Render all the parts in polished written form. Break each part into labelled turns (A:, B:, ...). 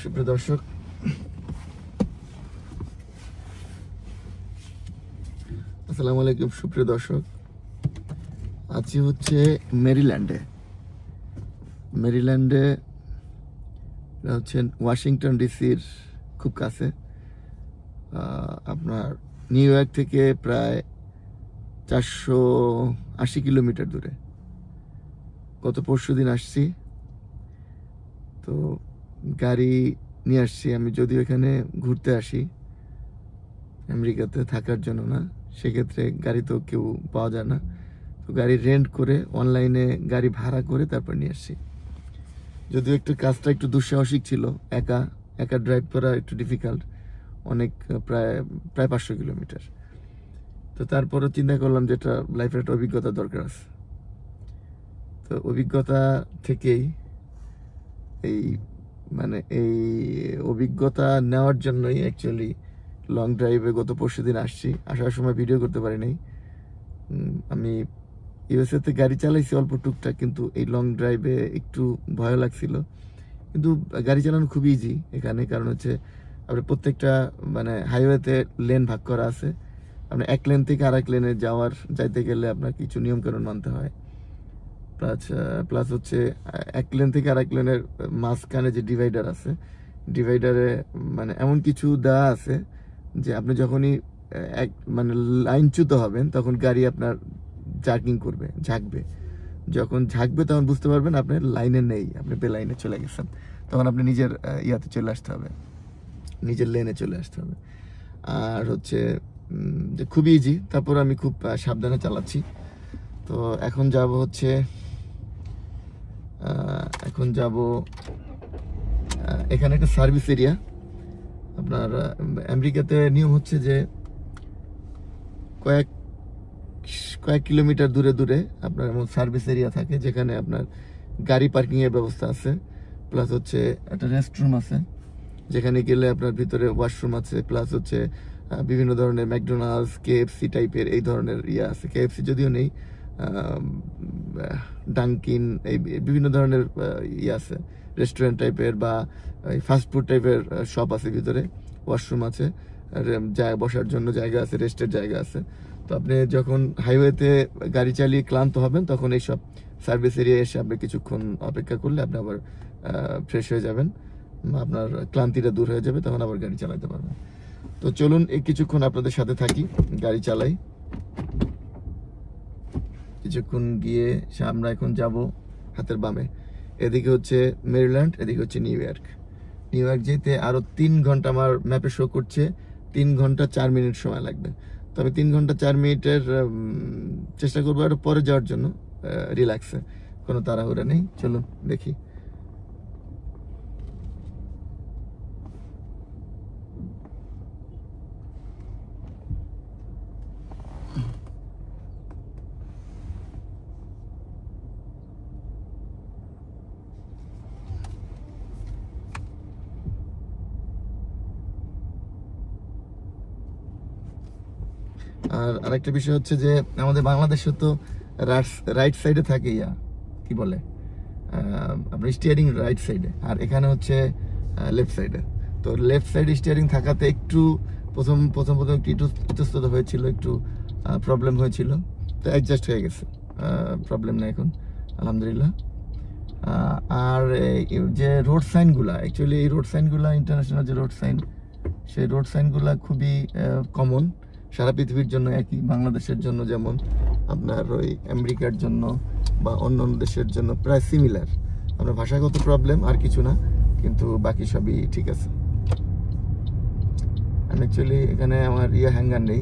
A: সুপ্রিয় দর্শক, আসসালামু আলাইকুম। সুপ্রিয় দর্শক, আছি হচ্ছে মেরিল্যান্ডে হচ্ছে ওয়াশিংটন ডিসির খুব কাছে। আপনার নিউ ইয়র্ক থেকে প্রায় 480 কিলোমিটার দূরে। গত পরশুদিন আসছি, তো গাড়ি নিয়ে আসছি। আমি যদিও এখানে ঘুরতে আসি, আমেরিকাতে থাকার জন্য না, সেক্ষেত্রে গাড়ি তো কেউ পাওয়া যায় না, তো গাড়ি রেন্ট করে অনলাইনে গাড়ি ভাড়া করে তারপর নিয়ে আসছি। যদিও একটু কাজটা একটু দুঃসাহসিক ছিল, একা ড্রাইভ করা একটু ডিফিকাল্ট, অনেক প্রায় 500 কিলোমিটার। তো তারপরে চিন্তা করলাম যেটা লাইফের একটা অভিজ্ঞতা দরকার আছে। তো অভিজ্ঞতা থেকেই এই অভিজ্ঞতা নেওয়ার জন্যই অ্যাকচুয়ালি লং ড্রাইভে গত পরশুদিন আসছি। আসার সময় ভিডিও করতে পারি নাই। আমি ইউএসএতে গাড়ি চালাইছি অল্প টুকটাক, কিন্তু এই লং ড্রাইভে একটু ভয় লাগছিল। কিন্তু গাড়ি চালানো খুব ইজি এখানে, কারণ হচ্ছে আপনার প্রত্যেকটা হাইওয়েতে লেন ভাগ করা আছে। আপনার এক লেন থেকে আরেক লেনে যাইতে গেলে আপনার কিছু নিয়মকানুন মানতে হয়। প্লাস হচ্ছে এক লেন থেকে আরেক লেনের মাঝখানে যে ডিভাইডার আছে, ডিভাইডারে এমন কিছু দেওয়া আছে যে আপনি যখনই লাইনচ্যুত হবেন তখন গাড়ি আপনার ঝাঁকবে। যখন ঝাঁকবে তখন বুঝতে পারবেন আপনার লাইনে নেই, আপনি বেলাইনে চলে গেছেন। তখন আপনি নিজের ইয়াতে চলে আসতে হবে, নিজের লেনে চলে আসতে হবে। আর হচ্ছে যে খুবই ইজি। তারপর আমি খুব সাবধানে চালাচ্ছি। তো এখন যাব এখানে একটা সার্ভিস এরিয়া। আপনার আমেরিকাতে নিয়ম হচ্ছে যে কয়েক কিলোমিটার দূরে দূরে আপনার এমন সার্ভিস এরিয়া থাকে যেখানে আপনার গাড়ি পার্কিং এর ব্যবস্থা আছে। প্লাস হচ্ছে একটা রেস্টরুম আছে, যেখানে গেলে আপনার ভিতরে ওয়াশরুম আছে। প্লাস হচ্ছে বিভিন্ন ধরনের ম্যাকডোনাল্ডস, কেএফসি টাইপের এই ধরনের ইয়ে আছে। কেএফসি যদিও নেই, ডাঙ্কিন, এই বিভিন্ন ধরনের ইয়ে আছে, রেস্টুরেন্ট টাইপের বা ফাস্টফুড টাইপের শপ আছে। ভিতরে ওয়াশরুম আছে, বসার জন্য জায়গা আছে, রেস্টের জায়গা আছে। তো আপনি যখন হাইওয়েতে গাড়ি চালিয়ে ক্লান্ত হবেন তখন এইসব সার্ভিস এরিয়া এসে আপনি কিছুক্ষণ অপেক্ষা করলে আপনি আবার ফ্রেশ হয়ে যাবেন, আপনার ক্লান্তিটা দূর হয়ে যাবে, তখন আবার গাড়ি চালাতে পারবেন। তো চলুন কিছুক্ষণ আপনাদের সাথে থাকি, গাড়ি চালাই। কিছুক্ষণ গিয়ে আমরা এখন যাব হাতের বামে। এদিকে হচ্ছে মেরিল্যান্ড, এদিকে হচ্ছে নিউ ইয়র্ক যেতে আরো 3 ঘন্টা আমার ম্যাপে শো করছে। 3 ঘন্টা 4 মিনিট সময় লাগবে। তো আমি 3 ঘন্টা 4 মিনিটের চেষ্টা করবো আরো পরে যাওয়ার জন্য, রিল্যাক্সে, কোনো তাড়াহুড়া নেই। চলুন দেখি। আর আরেকটা বিষয় হচ্ছে যে আমাদের বাংলাদেশে তো রাইট সাইডে থাকে কি বলে আপনার স্টিয়ারিং রাইট সাইডে, আর এখানে হচ্ছে লেফট সাইডে। তো লেফট সাইডে স্টিয়ারিং থাকাতে একটু প্রথম একটু ইতস্তত হয়েছিল, একটু প্রবলেম হয়েছিল। তো অ্যাডজাস্ট হয়ে গেছে, প্রবলেম নেই এখন, আলহামদুলিল্লাহ। আর যে রোড সাইনগুলা, অ্যাকচুয়ালি এই রোড সাইনগুলা ইন্টারন্যাশনাল যে রোড সাইন, সেই রোড সাইনগুলা খুবই কমন সারা পৃথিবীর জন্য। একই বাংলাদেশের জন্য যেমন আপনার ওই আমেরিকার জন্য বা অন্য দেশের জন্য প্রায় সিমিলার। আপনার ভাষাগত প্রবলেম আর কিছু না, কিন্তু বাকি সবই ঠিক আছে। অ্যাকচুয়ালি এখানে আমার হ্যাঙ্গার নেই,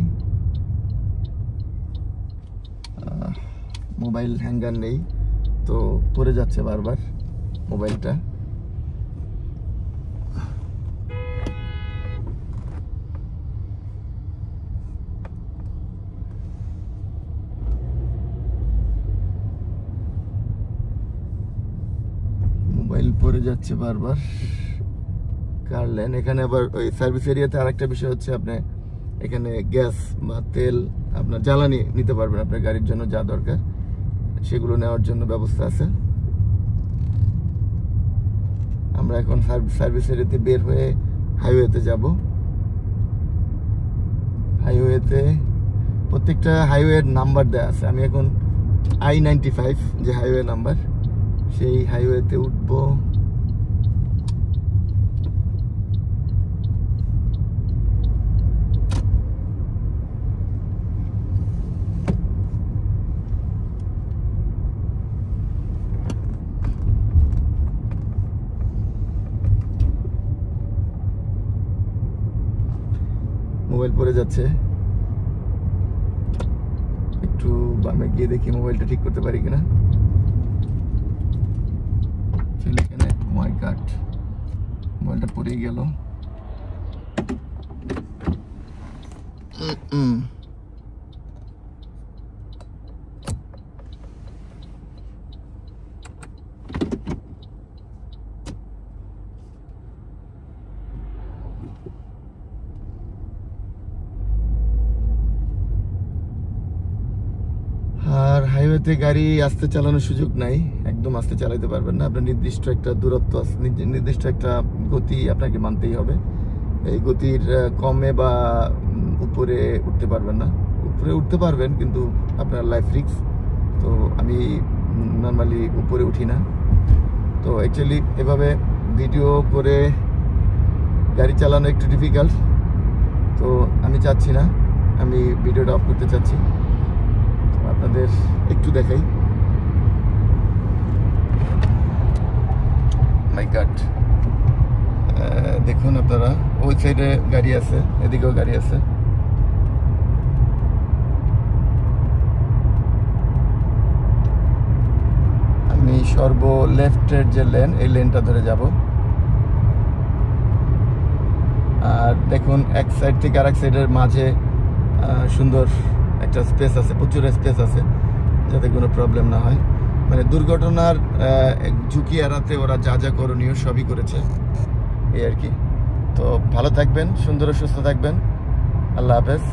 A: মোবাইল হ্যাঙ্গার নেই, তো পড়ে যাচ্ছে বারবার মোবাইলটা। পড়ে যাচ্ছে বারবার। কারলেন এখানে আবার ওই সার্ভিস এরিয়াতে আরেকটা বিষয় হচ্ছে আপনি এখানে গ্যাস বা তেল আপনার জ্বালানি নিতে পারবেন, আপনার গাড়ির জন্য যা দরকার সেগুলো নেওয়ার জন্য ব্যবস্থা আছে। আমরা আমরা এখন সার্ভিস এরিয়াতে বের হয়ে হাইওয়েতে যাব। হাইওয়েতে প্রত্যেকটা হাইওয়ের নাম্বার দেওয়া আছে। আমি এখন I-95 যে হাইওয়ে নাম্বার, সেই হাইওয়েতে উঠবো। মোবাইল পড়ে যাচ্ছে, একটু বামে গিয়ে দেখি মোবাইলটা ঠিক করতে পারি কিনা। এখানে মাই গড, মোবাইলটা পড়েই গেল। আর হাইওয়েতে গাড়ি আস্তে চালানোর সুযোগ নাই, একদম আস্তে চালাতে পারবেন না। আপনার নির্দিষ্ট একটা দূরত্ব আছে, নির্দিষ্ট একটা গতি আপনাকে মানতেই হবে। এই গতির কমে বা উপরে উঠতে পারবেন না। উপরে উঠতে পারবেন কিন্তু আপনার লাইফ রিস্ক। তো আমি নর্মালি উপরে উঠি না। তো অ্যাকচুয়ালি এভাবে ভিডিও করে গাড়ি চালানো একটু ডিফিকাল্ট। তো আমি চাচ্ছি না, আমি ভিডিওটা অফ করতে চাচ্ছি। আপনাদের একটু দেখাই। মাই গড, দেখুন আপনারা, ওই সাইডে গাড়ি আছে, এদিকেও গাড়ি আছে। আমি সর্ব লেফটের যে লেন, এই লেনটা ধরে যাব। আর দেখুন এক সাইড থেকে আরেক সাইডের মাঝে সুন্দর একটা স্পেস আছে, প্রচুর স্পেস আছে, যাতে কোনো প্রবলেম না হয়। মানে দুর্ঘটনার ঝুঁকি এড়াতে ওরা যা যা করণীয় সবই করেছে, এই আর কি। তো ভালো থাকবেন, সুন্দর ও সুস্থ থাকবেন। আল্লাহ হাফেজ।